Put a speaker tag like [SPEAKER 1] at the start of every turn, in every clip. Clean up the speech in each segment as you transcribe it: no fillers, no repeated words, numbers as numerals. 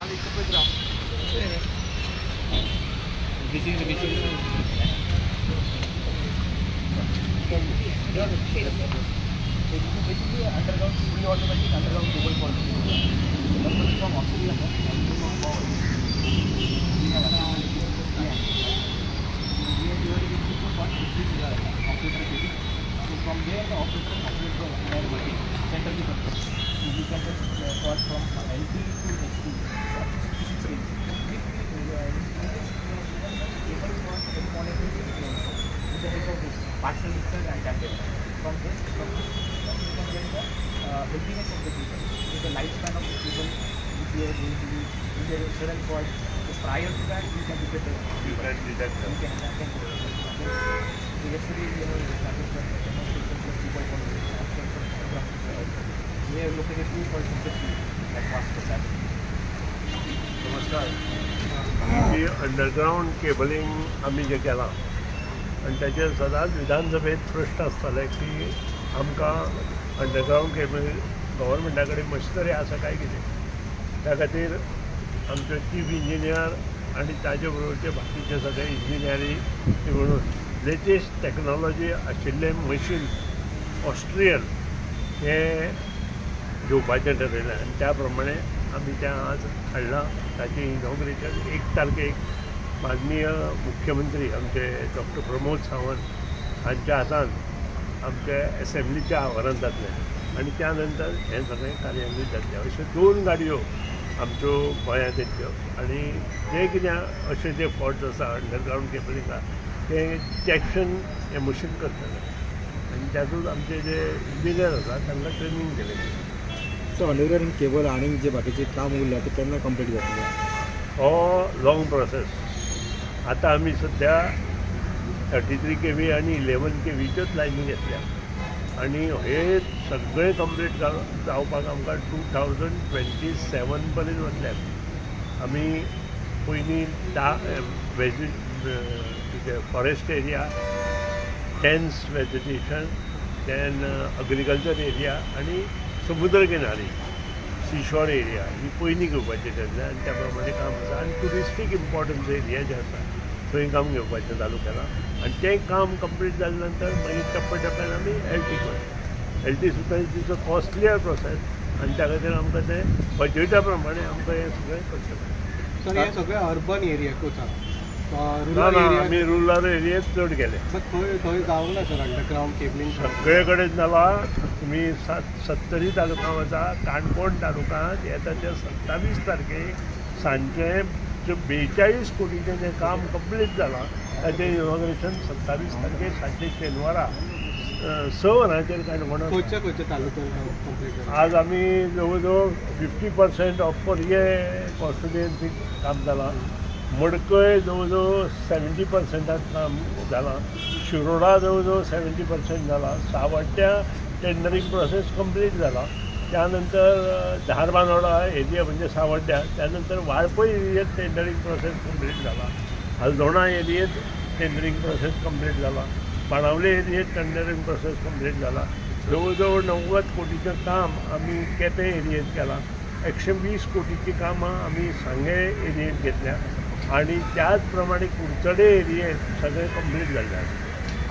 [SPEAKER 1] Basically, underground fully automatic underground cable fault. Coming from Australia, so from there the operator operates the entire working centrally controlled. So you can just cross from LT to ST. Cable was monitored with the help of this partial mixer and damping. From this, you can get the healthiness of the cable, the lifespan of the cable, if you are going to use, if there is a sudden fault. So prior to that, you can detect the So yesterday, we started the demonstration of 2.1. We have located 2 faults in the field at fast capacity.
[SPEAKER 2] नमस्कार. ही underground cabling आम्ही जे केलां आनी ताचेर सदांच विधानसभेत प्रश्न आसताले की आमकां अंडरग्राउंड केबलिंग गव्हर्मेंटा कडेन मशिनरी आसा काय कितें. त्या खातीर आमचे चीफ इंजिनियर आनी ताजे बरोबरचे बाकीचे सगळे इंजिनियरी म्हणून लेटेस्ट टॅक्नॉलॉजी आशिल्ले मशीन ऑस्ट्रियन हे घेवपाचें ठरयलें आनी त्या प्रमाणे आमी तें आज हाडलां. ताचें इनॉग्रेशन 1 तारखेक माननीय मुख्यमंत्री आमचे डॉक्टर प्रमोद सावंत हांच्या हातान आमच्या एसेंब्लीच्या आवारांत जातलें आनी त्या नंतर हें सगळें कार्यान्वीत जातलें. अश्यो 2 गाडयो आमच्यो गोंयांत येतल्यो आनी जे कितें अशें जे फॉल्ट्स आसा अंडरग्राउंड केबलिंगाक ते डिटेक्शन हें मशीन करतलें आनी तातूंत आमचे जे इंजिनियर आसा तांकां ट्रेनींग दिलें.
[SPEAKER 3] सो अंडरग्राउंड केबल आणि जे बाकीचे काम उरलें ते केन्ना कंप्लीट जातलें.
[SPEAKER 2] हो लॉंग प्रोसेस. आतां आमी सद्या 33 kV आनी 11 kVच्योच लायनी घेतल्या आनी हे सगळें कंप्लीट जावपाक आमकां 2027 पर्यंत वतल्यात. आमी पयलीं forest area, dense vegetation, then agriculture area आनी समुद्र किनारी सीशोर एरिया ही पयलीं घेवपाचें ठरलें आनी त्या प्रमाणे काम आसा. आनी ट्युरिस्टीक इम्पॉर्टन्स एरिया जे आसा थंय काम घेवपाचें चालू केलां आनी तें काम कंप्लीट जाले नंतर मागीर टप्प्यान आमी LT करता. LT सुद्दां इज अ कॉस्टलियर प्रोसेस आनी त्या खातीर आमकां तें बजेटा प्रमाणे आमकां हें सगळें करचें पडटा.
[SPEAKER 3] सर हे सगळे अर्बन एरियाकूच आसा.
[SPEAKER 2] ना आमी रुरल एरियेत चड गेले.
[SPEAKER 3] थंय जावंक ना सर अंडरग्राउंड केबलिंग
[SPEAKER 2] सगळे कडेन जाला. तुमी 70 तालुका वचा. काणकोण तालुक्यांत येता ते 27 तारखेक सांजचे 42 कोटीचें जें काम कंप्लीट जालां ताचें इनॉग्रेशन 27 तारखेक सांजचे शेनवारा 6 वरांचेर काणकोणांत.
[SPEAKER 3] खंयच्या तालुक्यांत कंप्लीट जालां.
[SPEAKER 2] आज आमी जवळ जवळ 50% ऑफ पर्ये कॉन्स्टिट्युएन्सीक काम जालां. मडकय जवळ जवळ 70% काम जालां. शिरोडा जवळ जवळ 70% जालां. सावड्ड्या टेंडरींग प्रोसेस कंप्लीट जाला. त्यानंतर धारबांदोडा एरिया म्हणजे सावड्ड्या, त्यानंतर वाळपय एरियेत टेंडरींग प्रोसेस कंप्लीट जाला. हलदोणा एरियेत टेंडरींग प्रोसेस कंप्लीट जाला. बाणावले एरियेत टेंडरींग प्रोसेस कंप्लीट जाला. जवळ जवळ 90 कोटीचें काम आमी केपें एरियेत केलां. 120 कोटीची कामां आमी सांगे एरियेत घेतल्या आनी त्याच प्रमाणे कुडचडे एरियेत सगळें कंप्लीट जाल्लें.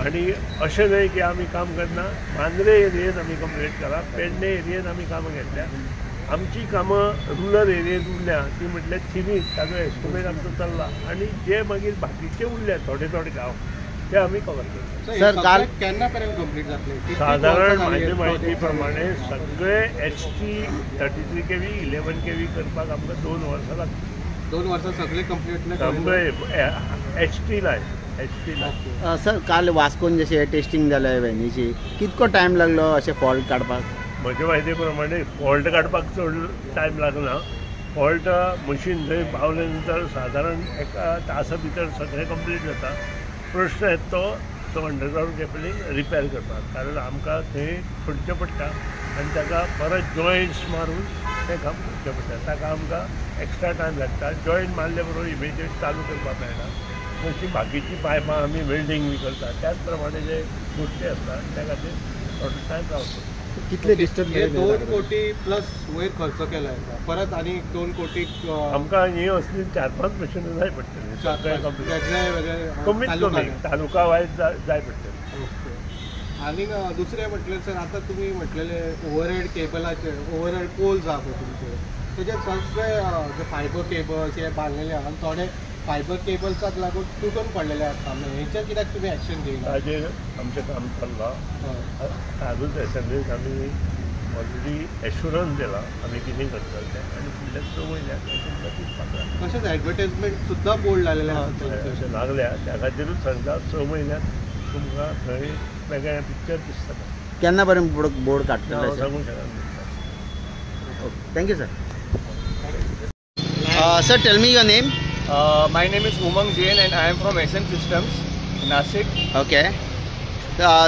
[SPEAKER 2] आनी अशें न्हय की आमी काम करना. मांद्रे एरियेत आमी कंप्लीट केलां. पेडणे एरियेत आमी कामां घेतल्या. आमची कामां रुरल एरियेत उरल्या ती म्हटल्यार थिमीत ताजो एस्टिमेट आमचो चल्ला आनी जे मागीर बाकीचे उरले थोडे गांव ते आमी कवर करता.
[SPEAKER 3] सर काल केन्ना पर्यंत कंप्लीट जातले.
[SPEAKER 2] सादारण म्हाजे म्हायती प्रमाणे सगळे HT 33 kV 11 kV करपाक आमकां 2 वर्सां लागतलीं.
[SPEAKER 3] 2 वर्सां सगळे कंप्लीट
[SPEAKER 2] HT लाय.
[SPEAKER 4] सर काल वास्कोन जशें टेस्टिंग जालें व्हॅनीची कितको टायम लागलो अशें फॉल्ट काडपाक.
[SPEAKER 2] म्हजे म्हायती प्रमाणे फॉल्ट काडपाक चड टायम लागना. फॉल्ट मशीन थंय पावले नंतर सादारण 1 तासा भितर सगळें कंप्लीट जाता. प्रश्न येता तो अंडरग्राउंड केबलिंग रिपेर करपाक. कारण आमकां थंय सोडचें पडटा आनी ताका परत जॉयंट्स मारून तें काम करचें पडटा. ताका आमकां एक्स्ट्रा टायम लागता. जॉयंट मारले बरोबर इमिडिएट चालू करपाक मेळना. जशी बाकीची पायपां आमी वेल्डिंग बी करता त्याच प्रमाणे जे गोश्टी आसता त्या खातीर थोडो टायम रावता.
[SPEAKER 3] कितले डिस्टन्स
[SPEAKER 5] हे 2 कोटी प्लस वयर खर्च केलाय परत आणि 2 कोटी
[SPEAKER 2] आमकां ही असली 4-5 मशिनां जाय पडटली सगळे कंप्लीट
[SPEAKER 5] वेगळे वेगळे
[SPEAKER 2] कमीत कमी
[SPEAKER 5] तालुक्यात.
[SPEAKER 2] तालुका वायज जाय पडटली.
[SPEAKER 5] ओके. आणि दुसरे म्हटले सर आता तुम्ही म्हटलेले ओव्हरहेड केबलाचे ओव्हरहेड पोल्स आहा पळय तुमचे त्याचे सगळे जे फायबर केबल्स हे बांधलेले आहा आणि थोडे फायबर केबल्साक लागून तुटून पडलेले आसता हेचेर कित्याक तुमी एक्शन घेयना?
[SPEAKER 2] ताजेर आमचें काम चल्लां. आजूच एसेंब्लीक आमी ऑलरेडी एश्युरन्स दिला आमी कितें करतले तें आनी फुडल्या 6 म्हयन्याक तुमकां दिवपाक
[SPEAKER 5] तशेंच ॲडवर्टायजमेंट सुद्दां बोर्ड लायलेले आसा
[SPEAKER 2] जाय.
[SPEAKER 5] थंय.
[SPEAKER 2] अशें लागल्या त्या खातीरूच सांगता 6 म्हयन्याक तुमकां थंय वेगळें पिक्चर दिसता.
[SPEAKER 4] केन्ना पर्यंत बोर्ड
[SPEAKER 2] हांव
[SPEAKER 4] काडटले?
[SPEAKER 2] सांगूंक शकना.
[SPEAKER 4] Thank you sir. Sir tell me your name.
[SPEAKER 6] My name is Umang Jain and I am from SM Systems, Nasik.
[SPEAKER 4] Okay.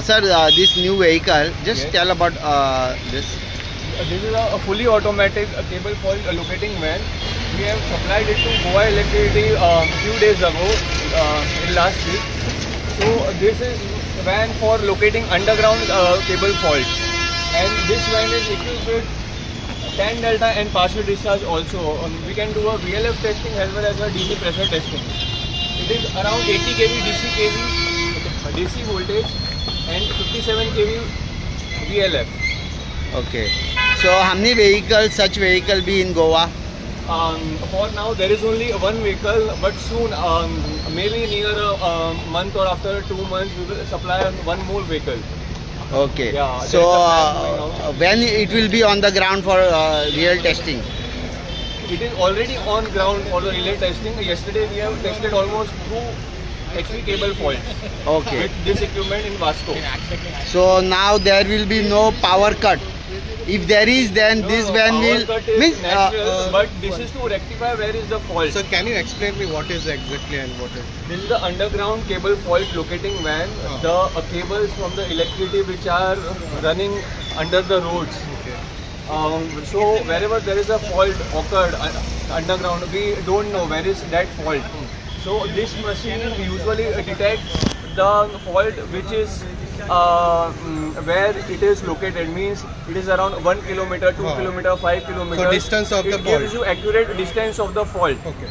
[SPEAKER 4] Sir, this new vehicle, just
[SPEAKER 6] Yes.
[SPEAKER 4] tell about this.
[SPEAKER 6] This is a fully automatic cable fault locating van. We have supplied it to Goa Electricity few days ago, in last week. So this is van for locating underground cable fault, and this van is equipped with tan delta and partial discharge also. We can do a VLF testing as well as a DC pressure testing. It is around 80 kV DC voltage and 57 kV VLF.
[SPEAKER 4] Okay. So how many vehicles, such vehicle be in Goa?
[SPEAKER 6] For now there is only one vehicle, but soon maybe near a month or after 2 months we will supply one more vehicle.
[SPEAKER 4] Okay.
[SPEAKER 6] Yeah,
[SPEAKER 4] So
[SPEAKER 6] there is a plan going on.
[SPEAKER 4] when it will be on the ground for real testing?
[SPEAKER 6] It is already on ground for the relay testing. Yesterday we have tested almost 2 HV cable faults
[SPEAKER 4] Okay.
[SPEAKER 6] with this equipment in Vasco.
[SPEAKER 4] So now there will be no power cut. If there is, then this van
[SPEAKER 6] Power
[SPEAKER 4] will
[SPEAKER 6] cut is
[SPEAKER 4] means
[SPEAKER 6] natural, but this is to rectify where is the fault.
[SPEAKER 5] Sir, can you explain me what is exactly and what is?
[SPEAKER 6] This is the underground cable fault locating van. The cables from the electricity which are running under the roads.
[SPEAKER 5] Okay.
[SPEAKER 6] So wherever there is a fault occurred underground, we don't know where is that fault. So this machine usually detects the fault which is where it is located, means it is around 1 kilometer, 2 kilometer, 5 kilometers.
[SPEAKER 5] So distance of the
[SPEAKER 6] It
[SPEAKER 5] fault.
[SPEAKER 6] gives you accurate distance of the fault.
[SPEAKER 5] Okay.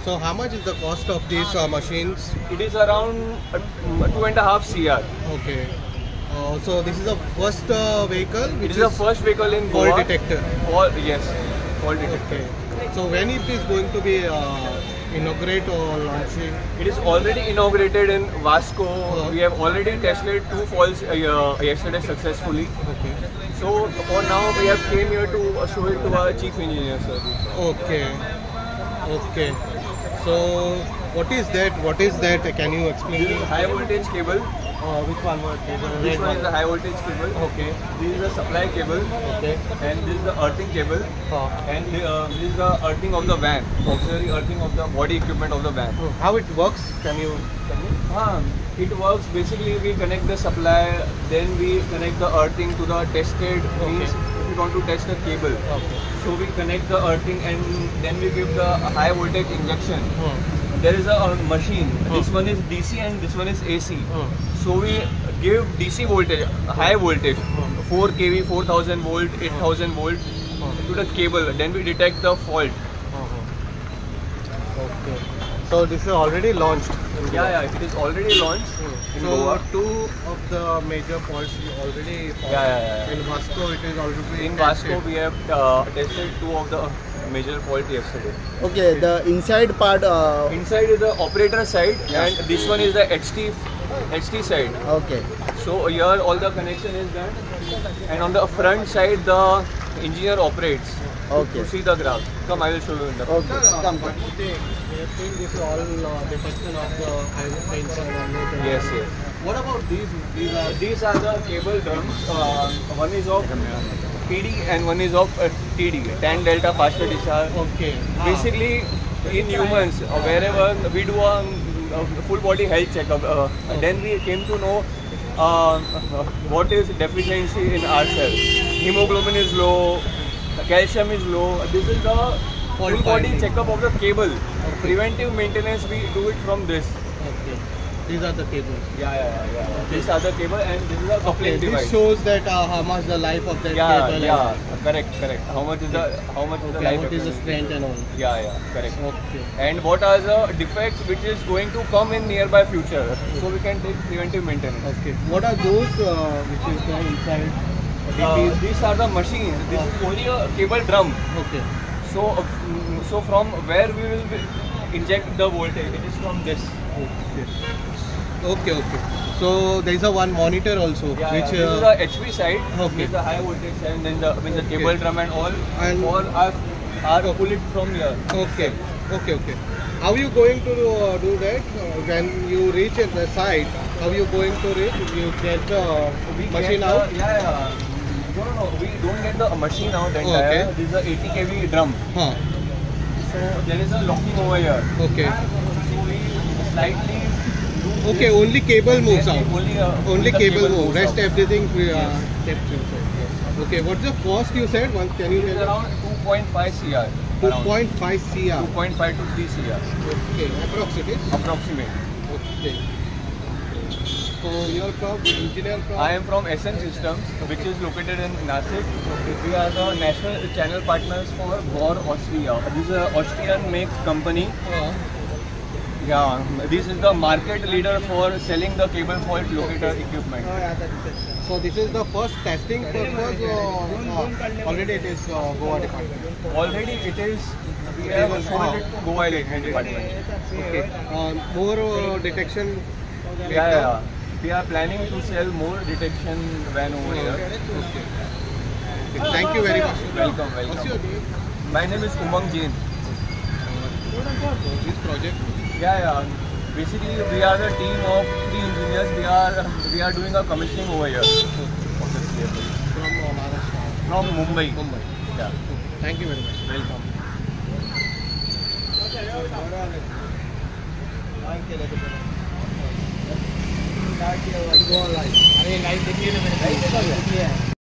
[SPEAKER 5] So how much is the cost of these machines?
[SPEAKER 6] It is around 2.5 CR.
[SPEAKER 5] Okay. So this is the first vehicle which
[SPEAKER 6] It is the first vehicle in
[SPEAKER 5] fault
[SPEAKER 6] Goa.
[SPEAKER 5] detector.
[SPEAKER 6] Yes, fault detector.
[SPEAKER 5] Okay. So when it is going to be inaugurate or launching?
[SPEAKER 6] It is already inaugurated in Vasco. We have already tested 2 faults yesterday successfully.
[SPEAKER 5] Okay.
[SPEAKER 6] So for now we have came here to show it to our chief engineer, sir.
[SPEAKER 5] Okay. Okay. So what is that? What is that? Can you explain?
[SPEAKER 6] This is high voltage cable.
[SPEAKER 5] Which one?
[SPEAKER 6] This one is the high voltage cable.
[SPEAKER 5] Okay.
[SPEAKER 6] This is the supply cable.
[SPEAKER 5] Okay.
[SPEAKER 6] And this is the earthing cable. And this is the earthing of the van. Auxiliary earthing of the body equipment of the van.
[SPEAKER 5] How it works? Can you tell me?
[SPEAKER 6] It works basically, we connect the supply, then we connect the earthing to the tested, means if we want to test the cable.
[SPEAKER 5] Okay.
[SPEAKER 6] So we connect the earthing and then we give the high voltage injection. There is a machine, this one is DC and this one is AC. So we give DC voltage, high voltage, 4 kV, 4000 volt, 8000 volt to the cable, then we detect the fault.
[SPEAKER 5] Okay. So this is already launched. In Goa.
[SPEAKER 6] Yeah, it is already launched in
[SPEAKER 5] So
[SPEAKER 6] Goa.
[SPEAKER 5] 2 of the major faults we already found.
[SPEAKER 6] Yeah.
[SPEAKER 5] In Vasco it is already
[SPEAKER 6] In
[SPEAKER 5] tested.
[SPEAKER 6] Vasco, we have tested 2 of the major fault yesterday.
[SPEAKER 4] okay, the inside part.
[SPEAKER 6] Inside is the operator side, and this one is the HT side.
[SPEAKER 4] Okay.
[SPEAKER 6] So here all the connection is done, and on the front side the engineer operates.
[SPEAKER 4] Okay.
[SPEAKER 6] To see the graph. Come, I will show you in the.
[SPEAKER 4] Okay. Come.
[SPEAKER 5] We have seen this is all detection of the tension and load.
[SPEAKER 6] Yes.
[SPEAKER 5] What about these?
[SPEAKER 6] These are the cable drums. One is of PD and one is of TD, tan delta partial discharge.
[SPEAKER 5] Okay.
[SPEAKER 6] Basically, in humans, wherever we do a full body health checkup, then we came to know what is deficiency in ourselves. Hemoglobin is low, calcium is low. This is the full body checkup of the cable. Preventive maintenance, we do it from this.
[SPEAKER 5] Okay. These are the cables.
[SPEAKER 6] Yeah. These are the cable and this is a coupling
[SPEAKER 5] This
[SPEAKER 6] device.
[SPEAKER 5] shows that how much the life of that cable is.
[SPEAKER 6] Correct. How much is the
[SPEAKER 5] Okay,
[SPEAKER 6] life
[SPEAKER 5] what is the
[SPEAKER 6] expectancy?
[SPEAKER 5] strength and all.
[SPEAKER 6] Yeah, correct.
[SPEAKER 5] Okay.
[SPEAKER 6] And what are the defects which is going to come in nearby future, so we can take preventive maintenance.
[SPEAKER 5] Okay. What are those which is there inside?
[SPEAKER 6] These are the machines. This is only a cable drum.
[SPEAKER 5] Okay.
[SPEAKER 6] So from where we will inject the voltage, it is from this.
[SPEAKER 5] Okay. So there is a one monitor also, which
[SPEAKER 6] This is the HV side.
[SPEAKER 5] Okay.
[SPEAKER 6] This is the high voltage side, and then the cable
[SPEAKER 5] Okay.
[SPEAKER 6] drum and all
[SPEAKER 5] And-
[SPEAKER 6] are pull it from here.
[SPEAKER 5] Okay. How are you going to do that when you reach at the site? How are you going to reach? You get the machine
[SPEAKER 6] Get
[SPEAKER 5] out.
[SPEAKER 6] No. We don't get the machine out entire.
[SPEAKER 5] Okay.
[SPEAKER 6] This is a 80 kV drum.
[SPEAKER 5] Huh.
[SPEAKER 6] So there is a locking over here.
[SPEAKER 5] Okay.
[SPEAKER 6] So we slightly. do
[SPEAKER 5] Okay.
[SPEAKER 6] this.
[SPEAKER 5] Only cable moves
[SPEAKER 6] Then
[SPEAKER 5] out.
[SPEAKER 6] the
[SPEAKER 5] Only cable moves.
[SPEAKER 6] moves
[SPEAKER 5] Rest
[SPEAKER 6] out.
[SPEAKER 5] everything steps inside. Okay. What's the cost you said? Once can you
[SPEAKER 6] It is
[SPEAKER 5] tell?
[SPEAKER 6] around 2.5 CR.
[SPEAKER 5] 2.5 CR.
[SPEAKER 6] 2.5 to 3 CR.
[SPEAKER 5] Okay. Approximate.
[SPEAKER 6] Approximate.
[SPEAKER 5] Okay. So you're from engineer from.
[SPEAKER 6] I am from SN Systems, which is located in Nasik. We are the national channel partners for Gore Austria. This is an Austrian make company. Yeah, this is the market leader for selling the cable fault locator equipment.
[SPEAKER 5] So this is the first testing purpose or already it is Goa department?
[SPEAKER 6] Already it is, we have sold it to Goa Electric Department.
[SPEAKER 5] Okay. More detection?
[SPEAKER 6] Yeah. We are planning to sell more detection van over here.
[SPEAKER 5] Okay. Thank you very much.
[SPEAKER 6] Welcome.
[SPEAKER 5] What's your name?
[SPEAKER 6] My name is Umang Jain.
[SPEAKER 5] This project?
[SPEAKER 6] Yeah. Basically, we are the team of 3 engineers. We are doing a commissioning over here. Of this cable.
[SPEAKER 5] From Maharashtra.
[SPEAKER 6] From Mumbai. Yeah.
[SPEAKER 5] Thank you very much.
[SPEAKER 6] Welcome.
[SPEAKER 1] अरे light देखिए ना मैंने